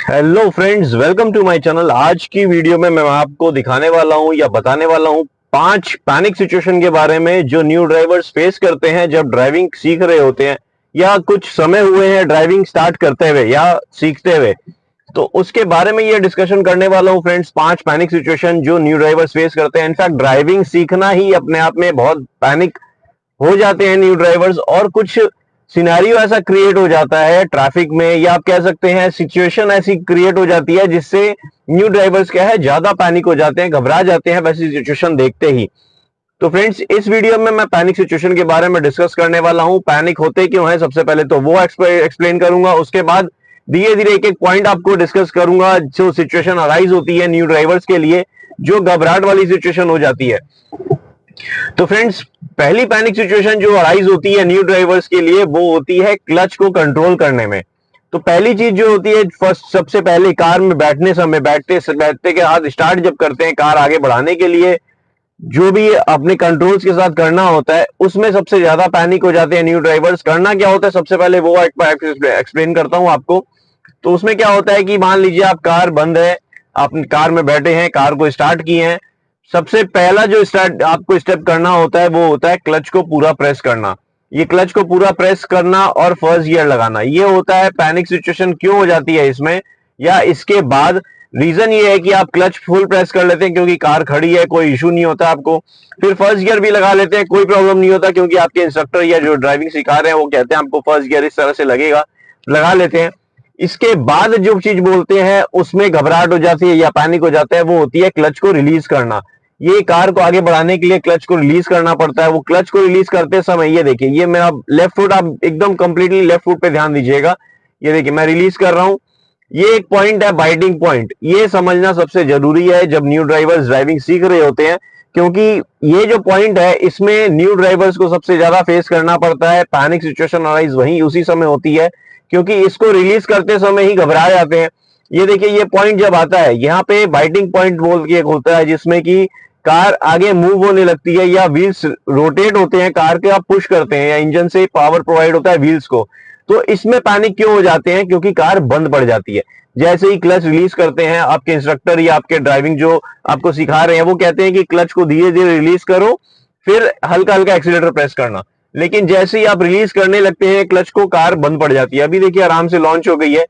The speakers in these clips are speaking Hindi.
Hello friends, welcome to my channel. आज की वीडियो में मैं आपको दिखाने वाला हूं या बताने वाला हूं 5 पैनिक सिचुएशन के बारे में जो न्यू ड्राइवर्स फेस करते हैं जब ड्राइविंग सीख रहे होते हैं या कुछ समय हुए हैं ड्राइविंग स्टार्ट करते हुए या सीखते हुए। तो उसके बारे में ये डिस्कशन करने वाला हूं फ्रेंड्स, 5 पैनिक सिचुएशन जो न्यू ड्राइवर्स फेस करते हैं। इनफैक्ट ड्राइविंग सीखना ही अपने आप में बहुत पैनिक हो जाते हैं न्यू ड्राइवर्स, और कुछ सिनेरियो ऐसा क्रिएट हो जाता है ट्रैफिक में, या आप कह सकते हैं सिचुएशन ऐसी क्रिएट हो जाती है जिससे न्यू ड्राइवर्स क्या है, ज्यादा पैनिक हो जाते हैं, घबरा जाते हैं वैसी सिचुएशन देखते ही। तो फ्रेंड्स, इस वीडियो में मैं पैनिक सिचुएशन के बारे में डिस्कस करने वाला हूं। पैनिक होते क्यों है, सबसे पहले तो वो एक्सप्लेन करूंगा। उसके बाद धीरे धीरे एक एक पॉइंट आपको डिस्कस करूंगा जो सिचुएशन अराइज होती है न्यू ड्राइवर्स के लिए, जो घबराहट वाली सिचुएशन हो जाती है। तो फ्रेंड्स, पहली पैनिक सिचुएशन जो अराइज होती है न्यू ड्राइवर्स के लिए वो होती है क्लच को कंट्रोल करने में। तो पहली चीज जो होती है, फर्स्ट सबसे पहले कार में बैठने समय, बैठते के हाथ स्टार्ट जब करते हैं कार आगे बढ़ाने के लिए, जो भी अपने कंट्रोल्स के साथ करना होता है उसमें सबसे ज्यादा पैनिक हो जाते हैं न्यू ड्राइवर्स। करना क्या होता है, सबसे पहले वो एक्सप्लेन करता हूं आपको। तो उसमें क्या होता है कि मान लीजिए आप कार बंद है, आप कार में बैठे हैं, कार को स्टार्ट किए हैं। सबसे पहला जो स्टार्ट आपको स्टेप करना होता है वो होता है क्लच को पूरा प्रेस करना। ये क्लच को पूरा प्रेस करना और फर्स्ट गियर लगाना, ये होता है पैनिक सिचुएशन क्यों हो जाती है इसमें, या इसके बाद रीजन ये है कि आप क्लच फुल प्रेस कर लेते हैं क्योंकि कार खड़ी है, कोई इशू नहीं होता आपको। फिर फर्स्ट गियर भी लगा लेते हैं, कोई प्रॉब्लम नहीं होता क्योंकि आपके इंस्ट्रक्टर या जो ड्राइविंग सिखा रहे हैं वो कहते हैं आपको फर्स्ट गियर इस तरह से लगेगा, लगा लेते हैं। इसके बाद जो चीज बोलते हैं उसमें घबराहट हो जाती है या पैनिक हो जाता है, वो होती है क्लच को रिलीज करना। ये कार को आगे बढ़ाने के लिए क्लच को रिलीज करना पड़ता है। वो क्लच को रिलीज करते समय, ये देखिए, ये मेरा लेफ्ट फुट, आप एकदम कंप्लीटली लेफ्ट फुट पे ध्यान दीजिएगा। ये देखिए मैं रिलीज कर रहा हूं। ये एक पॉइंट है बाइटिंग पॉइंट, ये समझना सबसे जरूरी है जब न्यू ड्राइवर्स ड्राइविंग सीख रहे होते हैं, क्योंकि ये जो पॉइंट है इसमें न्यू ड्राइवर्स को सबसे ज्यादा फेस करना पड़ता है। पैनिक सिचुएशन अराइज वहीं उसी समय होती है क्योंकि इसको रिलीज करते समय ही घबरा जाते हैं। ये देखिए, ये पॉइंट जब आता है यहाँ पे बाइटिंग पॉइंट बोल के एक होता है जिसमें कि कार आगे मूव होने लगती है या व्हील्स रोटेट होते हैं, कार के आप पुश करते हैं या इंजन से पावर प्रोवाइड होता है व्हील्स को। तो इसमें पैनिक क्यों हो जाते हैं, क्योंकि कार बंद पड़ जाती है। जैसे ही क्लच रिलीज करते हैं, आपके इंस्ट्रक्टर या आपके ड्राइविंग जो आपको सिखा रहे हैं वो कहते हैं कि क्लच को धीरे धीरे रिलीज करो, फिर हल्का हल्का एक्सीलेटर प्रेस करना। लेकिन जैसे ही आप रिलीज करने लगते हैं क्लच को, कार बंद पड़ जाती है। अभी देखिए आराम से लॉन्च हो गई है।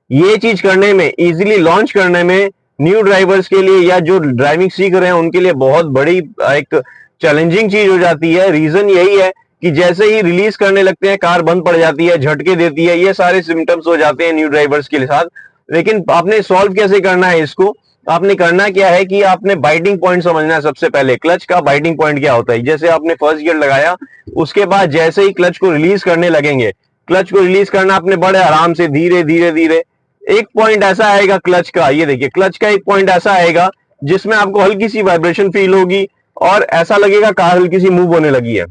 ये चीज करने में, इजीली लॉन्च करने में न्यू ड्राइवर्स के लिए या जो ड्राइविंग सीख रहे हैं उनके लिए बहुत बड़ी एक चैलेंजिंग चीज हो जाती है। रीजन यही है कि जैसे ही रिलीज करने लगते हैं कार बंद पड़ जाती है, झटके देती है, ये सारे सिम्टम्स हो जाते हैं न्यू ड्राइवर्स के साथ। लेकिन आपने सॉल्व कैसे करना है इसको, आपने करना क्या है कि आपने बाइटिंग पॉइंट समझना है। सबसे पहले क्लच का बाइटिंग पॉइंट क्या होता है, जैसे आपने फर्स्ट गियर लगाया, उसके बाद जैसे ही क्लच को रिलीज करने लगेंगे, क्लच को रिलीज करना आपने बड़े आराम से धीरे धीरे धीरे। एक पॉइंट ऐसा आएगा क्लच का, ये देखिए क्लच का एक पॉइंट ऐसा आएगा जिसमें आपको हल्की सी वाइब्रेशन फील होगी और ऐसा लगेगा कार हल्की सी मूव होने लगी है।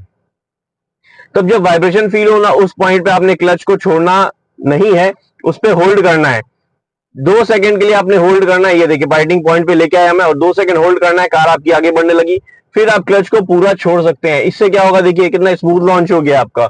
तब जब वाइब्रेशन फील होना, उस पॉइंट पे आपने क्लच को छोड़ना नहीं है, उस पे होल्ड करना है। 2 सेकंड के लिए आपने होल्ड करना है। ये देखिए बाइटिंग पॉइंट पे लेके आया मैं और 2 सेकंड होल्ड करना है, कार आपकी आगे बढ़ने लगी। फिर आप क्लच को पूरा छोड़ सकते हैं। इससे क्या होगा, देखिए कितना स्मूथ लॉन्च हो गया आपका।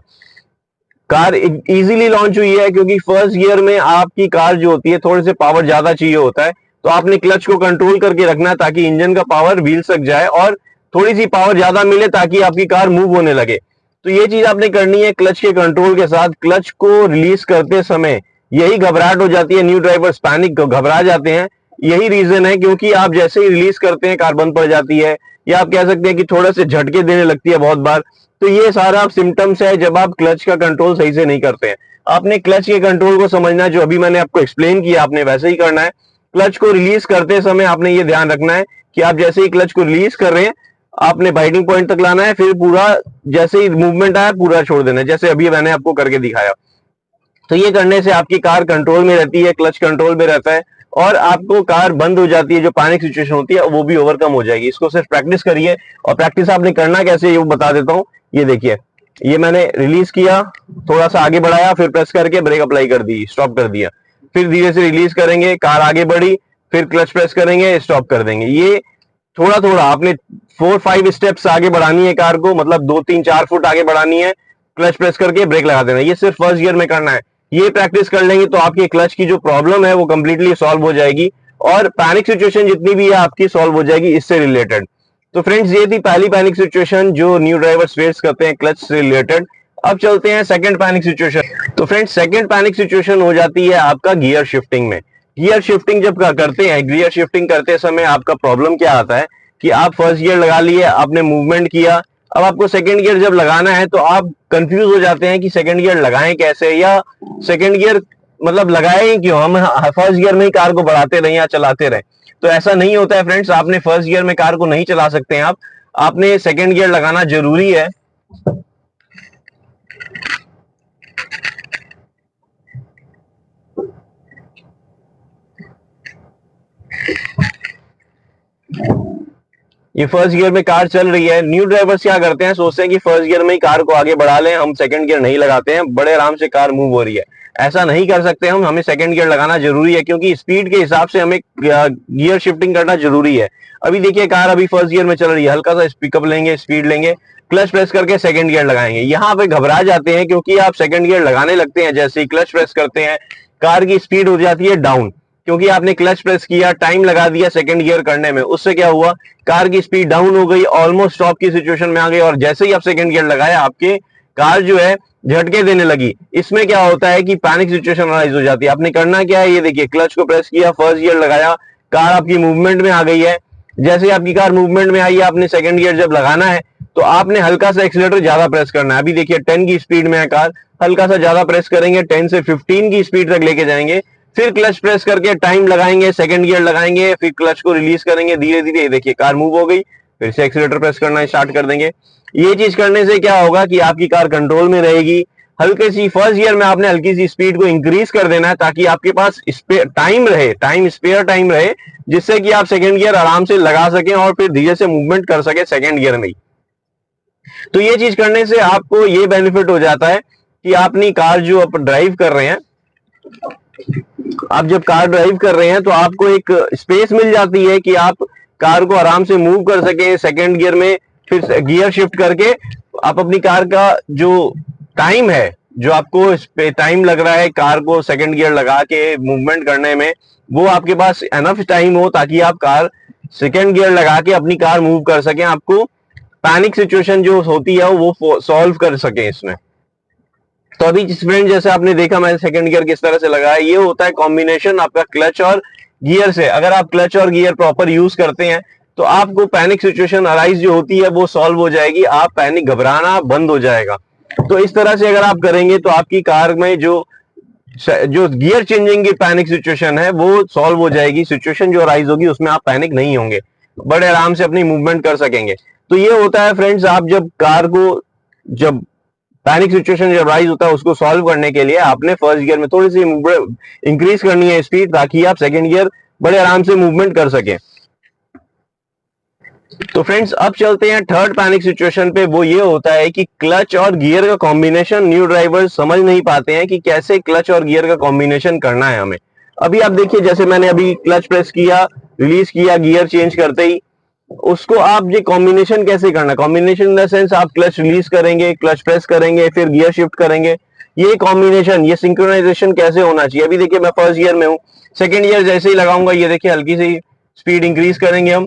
कार इजीली लॉन्च हुई है क्योंकि फर्स्ट गियर में आपकी कार जो होती है थोड़े से पावर ज्यादा चाहिए होता है, तो आपने क्लच को कंट्रोल करके रखना है ताकि इंजन का पावर व्हील तक जाए और थोड़ी सी पावर ज्यादा मिले ताकि आपकी कार मूव होने लगे। तो ये चीज आपने करनी है क्लच के कंट्रोल के साथ। क्लच को रिलीज करते समय यही घबराहट हो जाती है, न्यू ड्राइवर्स पैनिक घबरा जाते हैं। यही रीजन है, क्योंकि आप जैसे ही रिलीज करते हैं कार बंद पड़ जाती है, या आप कह सकते हैं कि थोड़ा से झटके देने लगती है बहुत बार। तो ये सारा सिम्टम्स है जब आप क्लच का कंट्रोल सही से नहीं करते हैं। आपने क्लच के कंट्रोल को समझना है, जो अभी मैंने आपको एक्सप्लेन किया आपने वैसे ही करना है। क्लच को रिलीज करते समय आपने ये ध्यान रखना है कि आप जैसे ही क्लच को रिलीज कर रहे हैं आपने बाइटिंग पॉइंट तक लाना है, फिर पूरा जैसे ही मूवमेंट आया पूरा छोड़ देना है, जैसे अभी मैंने आपको करके दिखाया। तो ये करने से आपकी कार कंट्रोल में रहती है, क्लच कंट्रोल में रहता है और आपको कार बंद हो जाती है। जो पैनिक सिचुएशन होती है वो भी ओवरकम हो जाएगी। इसको सिर्फ प्रैक्टिस करिए, और प्रैक्टिस आपने करना कैसे ये वो बता देता हूँ। ये देखिए, ये मैंने रिलीज किया, थोड़ा सा आगे बढ़ाया, फिर प्रेस करके ब्रेक अप्लाई कर दी, स्टॉप कर दिया। फिर धीरे से रिलीज करेंगे, कार आगे बढ़ी, फिर क्लच प्रेस करेंगे, स्टॉप कर देंगे। ये थोड़ा थोड़ा आपने 4-5 स्टेप्स आगे बढ़ानी है कार को, मतलब 2-3-4 फुट आगे बढ़ानी है, क्लच प्रेस करके ब्रेक लगा देना। ये सिर्फ फर्स्ट गियर में करना है। ये प्रैक्टिस कर लेंगे तो आपके क्लच की जो प्रॉब्लम है वो कंप्लीटली सॉल्व हो जाएगी और पैनिक सिचुएशन जितनी भी है आपकी सॉल्व हो जाएगी इससे रिलेटेड। तो फ्रेंड्स ये थी पहली पैनिक सिचुएशन जो न्यू ड्राइवर्स फेस करते हैं क्लच से रिलेटेड। अब चलते हैं सेकंड पैनिक सिचुएशन। तो फ्रेंड्स सेकंड पैनिक सिचुएशन हो जाती है आपका गियर शिफ्टिंग में। गियर शिफ्टिंग जब करते हैं, गियर शिफ्टिंग करते समय आपका प्रॉब्लम क्या आता है कि आप फर्स्ट गियर लगा लिए, आपने मूवमेंट किया, अब आपको सेकंड गियर जब लगाना है तो आप कंफ्यूज हो जाते हैं कि सेकंड गियर लगाएं कैसे, या सेकंड गियर मतलब लगाएं क्यों, हम फर्स्ट गियर में ही कार को बढ़ाते रहें या चलाते रहें। तो ऐसा नहीं होता है फ्रेंड्स, आपने फर्स्ट गियर में कार को नहीं चला सकते हैं आपने सेकंड गियर लगाना जरूरी है। ये फर्स्ट गियर में कार चल रही है, न्यू ड्राइवर्स क्या करते हैं, सोचते हैं कि फर्स्ट गियर में ही कार को आगे बढ़ा लें, हम सेकंड गियर नहीं लगाते हैं, बड़े आराम से कार मूव हो रही है। ऐसा नहीं कर सकते हम, हमें सेकंड गियर लगाना जरूरी है क्योंकि स्पीड के हिसाब से हमें गियर शिफ्टिंग करना जरूरी है। अभी देखिए कार अभी फर्स्ट गियर में चल रही है, हल्का सा पिकअप लेंगे, स्पीड लेंगे, क्लच प्रेस करके सेकंड गियर लगाएंगे। यहाँ पे घबरा जाते हैं क्योंकि आप सेकंड गियर लगाने लगते हैं, जैसे ही क्लच प्रेस करते हैं कार की स्पीड हो जाती है डाउन, क्योंकि आपने क्लच प्रेस किया, टाइम लगा दिया सेकंड गियर करने में, उससे क्या हुआ कार की स्पीड डाउन हो गई, ऑलमोस्ट स्टॉप की सिचुएशन में आ गई, और जैसे ही आप सेकंड गियर लगाया आपके कार जो है झटके देने लगी। इसमें क्या होता है कि पैनिक सिचुएशन अराइज हो जाती है। आपने करना क्या है, ये देखिए क्लच को प्रेस किया, फर्स्ट गियर लगाया, कार आपकी मूवमेंट में आ गई है। जैसे ही आपकी कार मूवमेंट में आई है, आपने सेकंड गियर जब लगाना है तो आपने हल्का सा एक्सीलरेटर ज्यादा प्रेस करना है। अभी देखिए 10 की स्पीड में है कार, हल्का सा ज्यादा प्रेस करेंगे, 10 से 15 की स्पीड तक लेके जाएंगे, फिर क्लच प्रेस करके टाइम लगाएंगे, सेकंड गियर लगाएंगे, फिर क्लच को रिलीज करेंगे, धीरे धीरे देखिए कार मूव हो गई, फिर से एक्सीलरेटर प्रेस करना स्टार्ट कर देंगे। ये चीज करने से क्या होगा कि आपकी कार कंट्रोल में रहेगी। हल्के सी फर्स्ट गियर में आपने हल्की सी स्पीड को इंक्रीज कर देना है ताकि आपके पास टाइम रहे, स्पेयर टाइम रहे, जिससे कि आप सेकंड गियर आराम से लगा सकें और फिर धीरे से मूवमेंट कर सके सेकंड गियर में ही। तो ये चीज करने से आपको ये बेनिफिट हो जाता है कि अपनी कार जो आप ड्राइव कर रहे हैं, आप जब कार ड्राइव कर रहे हैं तो आपको एक स्पेस मिल जाती है कि आप कार को आराम से मूव कर सके सेकंड गियर में, फिर गियर शिफ्ट करके आप अपनी कार का जो टाइम है, जो आपको इस पे टाइम लग रहा है कार को सेकंड गियर लगा के मूवमेंट करने में, वो आपके पास एनफ टाइम हो ताकि आप कार सेकंड गियर लगा के अपनी कार मूव कर सकें, आपको पैनिक सिचुएशन जो होती है वो सॉल्व कर सकें इसमें। तो अभी फ्रेंड जैसे आपने देखा मैंने सेकंड गियर किस तरह से लगाया, ये होता है कॉम्बिनेशन आपका क्लच और गियर से। अगर आप क्लच और गियर प्रॉपर यूज करते हैं तो आपको पैनिक सिचुएशन अराइज जो होती है वो सॉल्व हो जाएगी, आप पैनिक घबराना बंद हो जाएगा। तो इस तरह से अगर आप करेंगे तो आपकी कार में जो गियर चेंजिंग की पैनिक सिचुएशन है वो सॉल्व हो जाएगी, सिचुएशन जो अराइज होगी उसमें आप पैनिक नहीं होंगे, बड़े आराम से अपनी मूवमेंट कर सकेंगे। तो ये होता है फ्रेंड्स, आप जब कार को जब पैनिक सिचुएशन जब राइज होता है उसको सॉल्व करने के लिए आपने फर्स्ट गियर में थोड़ी सी इंक्रीज करनी है स्पीड, ताकि आप सेकंड गियर बड़े आराम से मूवमेंट कर सकें। तो फ्रेंड्स अब चलते हैं थर्ड पैनिक सिचुएशन पे। वो ये होता है कि क्लच और गियर का कॉम्बिनेशन न्यू ड्राइवर्स समझ नहीं पाते हैं कि कैसे क्लच और गियर का कॉम्बिनेशन करना है हमें। अभी आप देखिए जैसे मैंने अभी क्लच प्रेस किया, रिलीज किया, गियर चेंज करते ही उसको आप ये कॉम्बिनेशन कैसे करना है, कॉम्बिनेशन इन द सेंस आप क्लच रिलीज करेंगे, क्लच प्रेस करेंगे, फिर गियर शिफ्ट करेंगे, ये कॉम्बिनेशन, ये सिंक्रोनाइजेशन कैसे होना चाहिए। अभी देखिए मैं फर्स्ट गियर में हूं, सेकंड गियर जैसे ही लगाऊंगा ये देखिए हल्की सी स्पीड इंक्रीज करेंगे हम,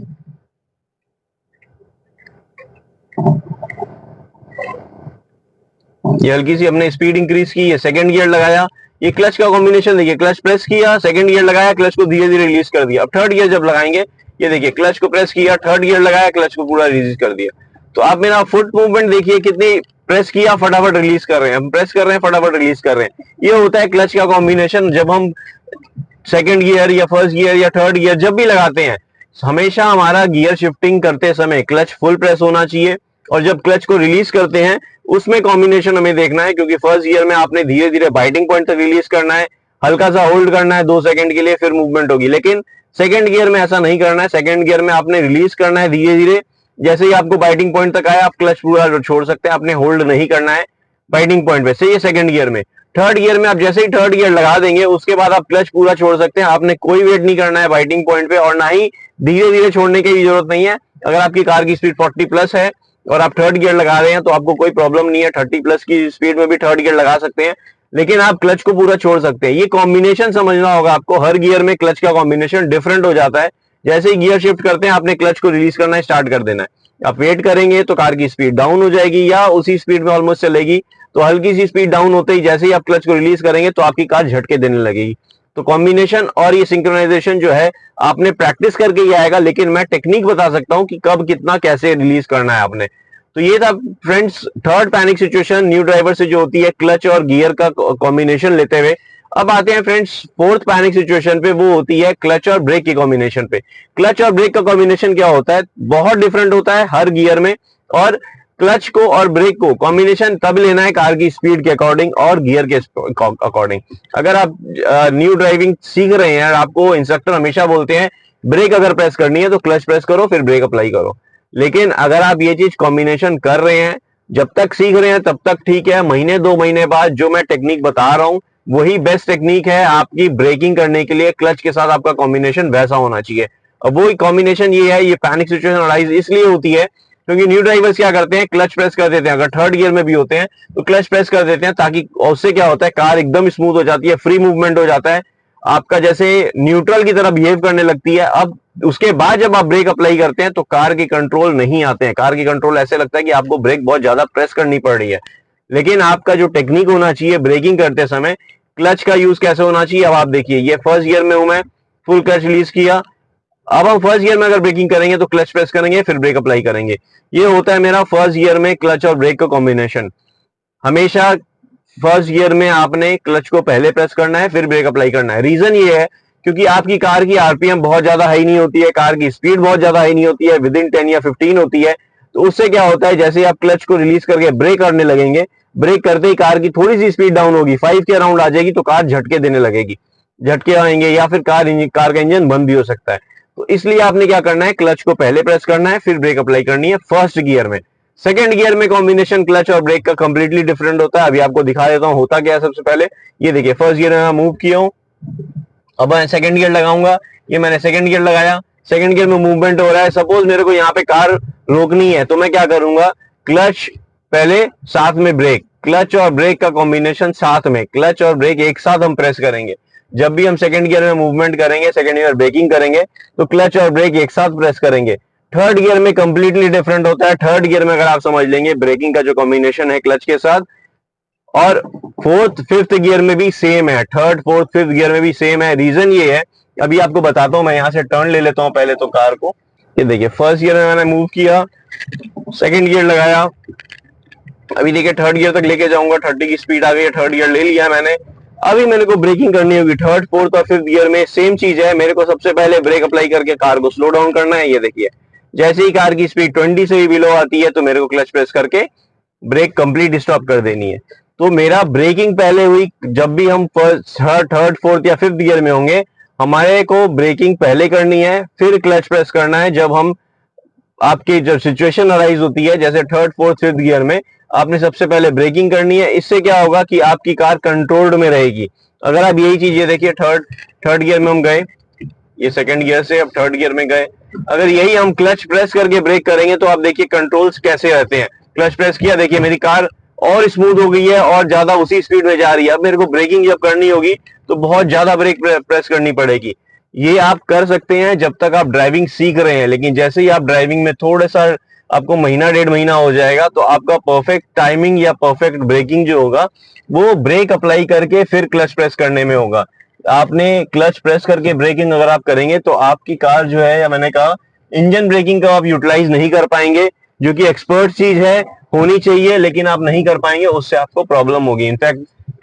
ये हल्की सी हमने स्पीड इंक्रीज की, ये सेकंड गियर लगाया, ये क्लच का कॉम्बिनेशन देखिए, क्लच प्रेस किया, सेकंड गियर लगाया, क्लच को धीरे धीरे रिलीज कर दिया। अब थर्ड गियर जब लगाएंगे ये देखिए क्लच को प्रेस किया, थर्ड गियर लगाया, क्लच को पूरा रिलीज कर दिया। तो आप मेरा फुट मूवमेंट देखिए कितनी, प्रेस किया फटाफट रिलीज कर रहे हैं, हम प्रेस कर रहे हैं फटाफट रिलीज कर रहे हैं। ये होता है क्लच का कॉम्बिनेशन। जब हम सेकंड गियर या फर्स्ट गियर या थर्ड गियर जब भी लगाते हैं, हमेशा हमारा गियर शिफ्टिंग करते समय क्लच फुल प्रेस होना चाहिए, और जब क्लच को रिलीज करते हैं उसमें कॉम्बिनेशन हमें देखना है, क्योंकि फर्स्ट गियर में आपने धीरे धीरे बाइटिंग पॉइंट तक रिलीज करना है, हल्का सा होल्ड करना है 2 सेकंड के लिए, फिर मूवमेंट होगी। लेकिन सेकंड गियर में ऐसा नहीं करना है, सेकंड गियर में आपने रिलीज करना है धीरे धीरे, जैसे ही आपको बाइटिंग पॉइंट तक आया आप क्लच पूरा छोड़ सकते हैं, आपने होल्ड नहीं करना है बाइटिंग पॉइंट पे। सही है सेकंड गियर में। थर्ड गियर में आप जैसे ही थर्ड गियर लगा देंगे उसके बाद आप क्लच पूरा छोड़ सकते हैं, आपने कोई वेट नहीं करना है बाइटिंग पॉइंट पे, और ना ही धीरे धीरे छोड़ने की भी जरूरत नहीं है। अगर आपकी कार की स्पीड 40 प्लस है और आप थर्ड गियर लगा रहे हैं तो आपको कोई प्रॉब्लम नहीं है, 30 प्लस की स्पीड में भी थर्ड गियर लगा सकते हैं। लेकिन आप क्लच को पूरा छोड़ सकते हैं। ये कॉम्बिनेशन समझना होगा आपको, हर गियर में क्लच का कॉम्बिनेशन डिफरेंट हो जाता है। जैसे ही गियर शिफ्ट करते हैं आपने क्लच को रिलीज करना स्टार्ट कर देना है। आप वेट करेंगे तो कार की स्पीड डाउन हो जाएगी या उसी स्पीड में ऑलमोस्ट चलेगी। तो हल्की सी स्पीड डाउन होते ही जैसे ही आप क्लच को रिलीज करेंगे तो आपकी कार झटके देने लगेगी। तो कॉम्बिनेशन और ये सिंक्रोनाइजेशन जो है आपने प्रैक्टिस करके ही आएगा, लेकिन मैं टेक्निक बता सकता हूं कि कब कितना कैसे रिलीज करना है आपने। तो ये था friends third panic situation new driver से जो होती है क्लच और गियर का कॉम्बिनेशन लेते हुए। अब आते हैं फ्रेंड्स फोर्थ पैनिक सिचुएशन पे, वो होती है क्लच और ब्रेक के कॉम्बिनेशन पे। क्लच और ब्रेक का कॉम्बिनेशन क्या होता है, बहुत डिफरेंट होता है हर गियर में। और क्लच को और ब्रेक को कॉम्बिनेशन तब लेना है कार की स्पीड के अकॉर्डिंग और गियर के अकॉर्डिंग। अगर आप न्यू ड्राइविंग सीख रहे हैं, आपको इंस्ट्रक्टर हमेशा बोलते हैं ब्रेक अगर प्रेस करनी है तो क्लच प्रेस करो फिर ब्रेक अप्लाई करो। लेकिन अगर आप ये चीज कॉम्बिनेशन कर रहे हैं, जब तक सीख रहे हैं तब तक ठीक है। महीने 2 महीने बाद जो मैं टेक्निक बता रहा हूं वही बेस्ट टेक्निक है आपकी ब्रेकिंग करने के लिए। क्लच के साथ आपका कॉम्बिनेशन वैसा होना चाहिए। अब वो कॉम्बिनेशन ये है, ये पैनिक सिचुएशन अराइज इसलिए होती है क्योंकि न्यू ड्राइवर्स क्या करते हैं, क्लच प्रेस कर देते हैं। अगर थर्ड गियर में भी होते हैं तो क्लच प्रेस कर देते हैं, ताकि उससे क्या होता है कार एकदम स्मूथ हो जाती है, फ्री मूवमेंट हो जाता है, आपका जैसे न्यूट्रल की तरह बिहेव करने लगती है। अब उसके बाद जब आप ब्रेक अप्लाई करते हैं तो कार की कंट्रोल नहीं आते हैं। कार की कंट्रोल ऐसे लगता है कि आपको ब्रेक बहुत ज्यादा प्रेस करनी पड़ रही है। लेकिन आपका जो टेक्निक होना चाहिए ब्रेकिंग करते समय, क्लच का यूज कैसे होना चाहिए, अब आप देखिए ये फर्स्ट गियर में हूं मैं, फुल क्लच रिलीज किया। अब हम फर्स्ट गियर में अगर ब्रेकिंग करेंगे तो क्लच प्रेस करेंगे फिर ब्रेक अप्लाई करेंगे। ये होता है मेरा फर्स्ट गियर में क्लच और ब्रेक का कॉम्बिनेशन। हमेशा फर्स्ट गियर में आपने क्लच को पहले प्रेस करना है फिर ब्रेक अप्लाई करना है। रीजन ये है क्योंकि आपकी कार की आरपीएम बहुत ज्यादा हाई नहीं होती है, कार की स्पीड बहुत ज्यादा हाई नहीं होती है, विद इन 10 या 15 होती है। तो उससे क्या होता है, जैसे ही आप क्लच को रिलीज करके ब्रेक करने लगेंगे, ब्रेक करते ही कार की थोड़ी सी स्पीड डाउन होगी, 5 के अराउंड आ जाएगी, तो कार झटके देने लगेगी। झटके आएंगे या फिर कार का इंजन बंद भी हो सकता है। तो इसलिए आपने क्या करना है, क्लच को पहले प्रेस करना है फिर ब्रेक अप्लाई करनी है फर्स्ट गियर में। सेकंड गियर में कॉम्बिनेशन क्लच और ब्रेक का कंप्लीटली डिफरेंट होता है। अभी आपको दिखा देता हूं होता क्या है। सबसे पहले ये देखिए फर्स्ट गियर में मूव किया हूं, अब मैं सेकंड गियर लगाऊंगा। ये मैंने सेकंड गियर लगाया, सेकंड गियर में मूवमेंट हो रहा है। सपोज मेरे को यहाँ पे कार रोकनी है तो मैं क्या करूंगा, क्लच पहले साथ में ब्रेक, क्लच और ब्रेक का कॉम्बिनेशन साथ में, क्लच और ब्रेक एक साथ हम प्रेस करेंगे। जब भी हम सेकंड गियर में मूवमेंट करेंगे, सेकंड गियर ब्रेकिंग करेंगे तो क्लच और ब्रेक एक साथ प्रेस करेंगे। थर्ड गियर में कंप्लीटली डिफरेंट होता है। थर्ड गियर में अगर आप समझ लेंगे ब्रेकिंग का जो कॉम्बिनेशन है क्लच के साथ, और फोर्थ फिफ्थ गियर में भी सेम है, थर्ड फोर्थ फिफ्थ गियर में भी सेम है। रीजन ये है, अभी आपको बताता हूं। मैं यहां से टर्न ले लेता हूं पहले तो कार को। ये देखिए फर्स्ट गियर में मैंने मूव किया, सेकंड गियर लगाया, अभी देखिए थर्ड गियर तक लेके जाऊंगा, 30 की स्पीड आ गई है, थर्ड गियर ले लिया मैंने। अभी मेरे को ब्रेकिंग करनी होगी। थर्ड फोर्थ और फिफ्थ गियर में सेम चीज है, मेरे को सबसे पहले ब्रेक अप्लाई करके कार को स्लो डाउन करना है। ये देखिए जैसे ही कार की स्पीड 20 से भी बिलो आती है तो मेरे को क्लच प्रेस करके ब्रेक कंप्लीट स्टॉप कर देनी है। तो मेरा ब्रेकिंग पहले हुई। जब भी हम फर्स्ट थर्ड फोर्थ या फिफ्थ गियर में होंगे, हमारे को ब्रेकिंग पहले करनी है फिर क्लच प्रेस करना है। जब हम आपकी जब सिचुएशन अराइज होती है जैसे थर्ड फोर्थ फिफ्थ गियर में, आपने सबसे पहले ब्रेकिंग करनी है। इससे क्या होगा कि आपकी कार कंट्रोल्ड में रहेगी। अगर आप यही चीज, ये देखिए थर्ड गियर में हम गए, ये सेकंड गियर से अब थर्ड गियर में गए, अगर यही हम क्लच प्रेस करके ब्रेक करेंगे तो आप देखिए कंट्रोल्स कैसे रहते हैं। क्लच प्रेस किया, देखिए मेरी कार और स्मूथ हो गई है और ज्यादा उसी स्पीड में जा रही है। अब मेरे को ब्रेकिंग जब करनी होगी तो बहुत ज्यादा ब्रेक प्रेस करनी पड़ेगी। ये आप कर सकते हैं जब तक आप ड्राइविंग सीख रहे हैं, लेकिन जैसे ही आप ड्राइविंग में थोड़ा सा आपको महीना 1.5 महीना हो जाएगा तो आपका परफेक्ट टाइमिंग या परफेक्ट ब्रेकिंग जो होगा वो ब्रेक अप्लाई करके फिर क्लच प्रेस करने में होगा। आपने क्लच प्रेस करके ब्रेकिंग अगर आप करेंगे तो आपकी कार जो है, या मैंने कहा इंजन ब्रेकिंग का आप यूटिलाइज नहीं कर पाएंगे, जो कि एक्सपर्ट चीज है, होनी चाहिए, लेकिन आप नहीं कर पाएंगे, उससे आपको प्रॉब्लम होगी। In fact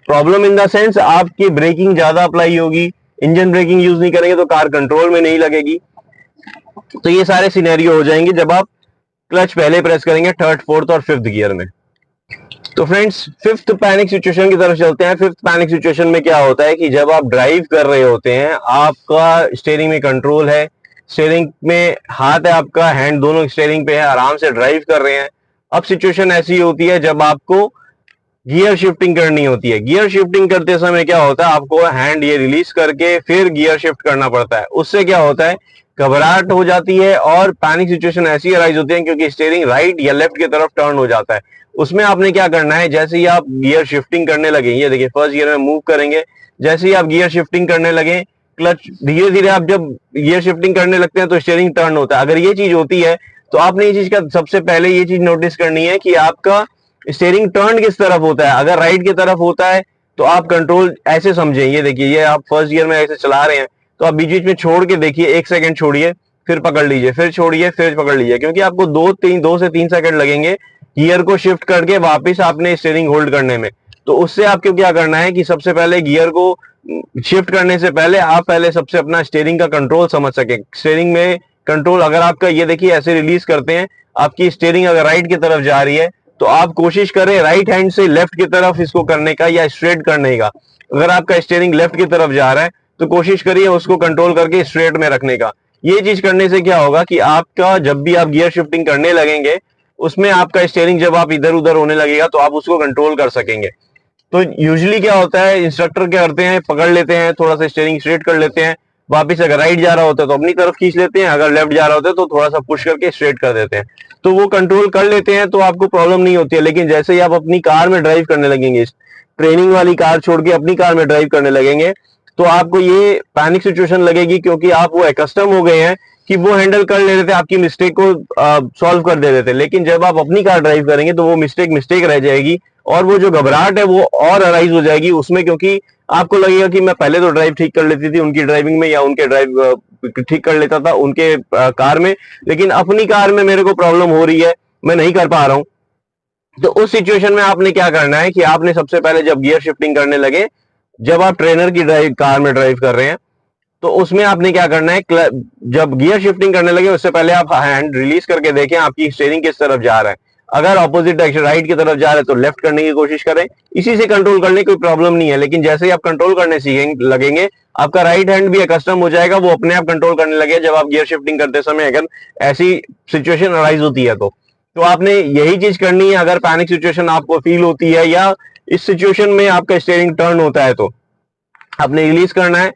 problem in the sense आपकी ब्रेकिंग ज्यादा अप्लाई होगी, इंजन ब्रेकिंग यूज नहीं करेंगे तो कार कंट्रोल में नहीं लगेगी। तो ये सारे सिनेरियो हो जाएंगे जब आप क्लच पहले प्रेस करेंगे थर्ड फोर्थ और फिफ्थ गियर में। तो फ्रेंड्स फिफ्थ पैनिक सिचुएशन की तरफ चलते हैं। फिफ्थ पैनिक सिचुएशन में क्या होता है कि जब आप ड्राइव कर रहे होते हैं, आपका स्टीयरिंग में कंट्रोल है, स्टीयरिंग में हाथ है, आपका हैंड दोनों स्टीयरिंग पे है, आराम से ड्राइव कर रहे हैं। अब सिचुएशन ऐसी होती है जब आपको गियर शिफ्टिंग करनी होती है। गियर शिफ्टिंग करते समय क्या होता है, आपको हैंड ये रिलीज करके फिर गियर शिफ्ट करना पड़ता है। उससे क्या होता है, घबराहट हो जाती है और पैनिक सिचुएशन ऐसी अराइज होती है क्योंकि स्टीयरिंग राइट या लेफ्ट की तरफ टर्न हो जाता है। उसमें आपने क्या करना है, जैसे ही आप गियर शिफ्टिंग करने लगे, ये देखिए फर्स्ट गियर में मूव करेंगे, जैसे ही आप गियर शिफ्टिंग करने लगे, क्लच धीरे धीरे आप जब गियर शिफ्टिंग करने लगते हैं तो स्टीयरिंग टर्न होता है। अगर ये चीज होती है तो आपने ये चीज का सबसे पहले ये चीज नोटिस करनी है कि आपका स्टीयरिंग टर्न किस तरफ होता है। अगर राइट की तरफ होता है तो आप कंट्रोल ऐसे समझें, ये देखिए ये आप फर्स्ट गियर में ऐसे चला रहे हैं तो आप बीच बीच में छोड़ के देखिए, 1 सेकंड छोड़िए, फिर पकड़ लीजिए, फिर छोड़िए, फिर पकड़ लीजिए, क्योंकि आपको 2 से 3 सेकंड लगेंगे गियर को शिफ्ट करके वापस आपने स्टीयरिंग होल्ड करने में। तो उससे आपको क्या करना है कि सबसे पहले गियर को शिफ्ट करने से पहले आप पहले सबसे अपना स्टीयरिंग का कंट्रोल समझ सके। स्टीयरिंग में कंट्रोल अगर आपका ये देखिए ऐसे रिलीज करते हैं, आपकी स्टीयरिंग अगर राइट की तरफ जा रही है तो आप कोशिश करें राइट हैंड से लेफ्ट की तरफ इसको करने का या स्ट्रेट करने का। अगर आपका स्टीयरिंग लेफ्ट की तरफ जा रहा है तो कोशिश करिए उसको कंट्रोल करके स्ट्रेट में रखने का। ये चीज करने से क्या होगा कि आपका जब भी आप गियर शिफ्टिंग करने लगेंगे उसमें आपका स्टीयरिंग जब आप इधर उधर होने लगेगा तो आप उसको कंट्रोल कर सकेंगे। तो यूजुअली क्या होता है, इंस्ट्रक्टर क्या करते हैं, पकड़ लेते हैं, थोड़ा सा स्टीयरिंग स्ट्रेट कर लेते हैं, वापिस अगर राइट जा रहा होता है तो अपनी तरफ खींच लेते हैं, अगर लेफ्ट जा रहा होता है तो थोड़ा सा पुश करके स्ट्रेट कर देते हैं। तो वो कंट्रोल कर लेते हैं तो आपको प्रॉब्लम नहीं होती है। लेकिन जैसे ही आप अपनी कार में ड्राइव करने लगेंगे, ट्रेनिंग वाली कार छोड़ के अपनी कार में ड्राइव करने लगेंगे तो आपको ये पैनिक सिचुएशन लगेगी, क्योंकि आप वो एकस्टम हो गए हैं कि वो हैंडल कर ले रहे थे, आपकी मिस्टेक को सॉल्व कर दे रहे थे। लेकिन जब आप अपनी कार ड्राइव करेंगे तो वो मिस्टेक रह जाएगी और वो जो घबराहट है वो और अराइज हो जाएगी उसमें, क्योंकि आपको लगेगा कि मैं पहले तो ड्राइव ठीक कर लेती थी उनकी ड्राइविंग में या उनके ड्राइव ठीक कर लेता था उनके कार में, लेकिन अपनी कार में मेरे को प्रॉब्लम हो रही है, मैं नहीं कर पा रहा हूं। तो उस सिचुएशन में आपने क्या करना है कि आपने सबसे पहले जब गियर शिफ्टिंग करने लगे, जब आप ट्रेनर की कार में ड्राइव कर रहे हैं तो उसमें आपने क्या करना है, जब गियर शिफ्टिंग करने लगे उससे पहले आप हैंड रिलीज करके देखें आपकी स्टीयरिंग किस तरफ जा रहा है। अगर ऑपोजिट डायरेक्शन राइट की तरफ जा रहा है तो लेफ्ट करने की कोशिश करें, इसी से कंट्रोल करने की कोई प्रॉब्लम नहीं है। लेकिन जैसे ही आप कंट्रोल करने सीखेंगे लगेंगे, आपका राइट हैंड भी कस्टम हो जाएगा, वो अपने आप कंट्रोल करने लगे जब आप गियर शिफ्टिंग करते समय अगर ऐसी सिचुएशन अराइज होती है तो आपने यही चीज करनी है। अगर पैनिक सिचुएशन आपको फील होती है या इस सिचुएशन में आपका स्टीयरिंग टर्न होता है तो आपने रिलीज करना है,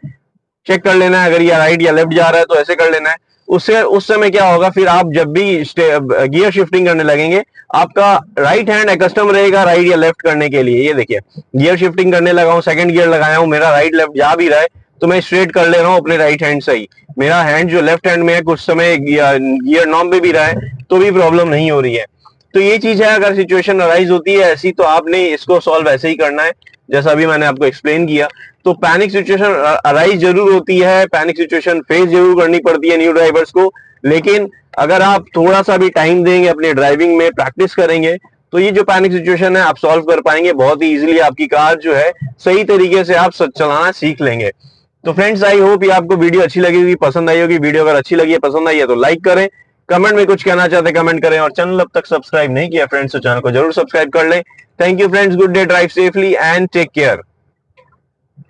चेक कर लेना है अगर ये राइट या लेफ्ट जा रहा है तो ऐसे कर लेना है। उससे उस समय क्या होगा, फिर आप जब भी गियर शिफ्टिंग करने लगेंगे आपका राइट हैंड एकस्टम रहेगा राइट या लेफ्ट करने के लिए। ये देखिए गियर शिफ्टिंग करने लगा हूं, सेकंड गियर लगाया हूं, मेरा राइट लेफ्ट जा भी रहा है तो मैं स्ट्रेट कर ले रहा हूं अपने राइट हैंड से ही। मेरा हैंड जो लेफ्ट हैंड में है कुछ समय गियर नॉर्म पे भी रहा है तो भी प्रॉब्लम नहीं हो रही है। तो ये चीज है, अगर सिचुएशन अराइज होती है ऐसी तो आपने इसको सॉल्व ऐसे ही करना है जैसा अभी मैंने आपको एक्सप्लेन किया। तो पैनिक सिचुएशन अराइज जरूर होती है, पैनिक सिचुएशन फेस जरूर करनी पड़ती है न्यू ड्राइवर्स को, लेकिन अगर आप थोड़ा सा भी टाइम देंगे अपने ड्राइविंग में, प्रैक्टिस करेंगे तो ये जो पैनिक सिचुएशन है आप सॉल्व कर पाएंगे बहुत ही इजीली। आपकी कार जो है सही तरीके से आप चलाना सीख लेंगे। तो फ्रेंड्स आई होप ये आपको वीडियो अच्छी लगी होगी, पसंद आई होगी। वीडियो अगर अच्छी लगी है, पसंद आई है तो लाइक करें, कमेंट में कुछ कहना चाहते कमेंट करें, और चैनल अब तक सब्सक्राइब नहीं किया फ्रेंड्स तो चैनल को जरूर सब्सक्राइब कर लें। Thank you friends, good day, drive safely and take care.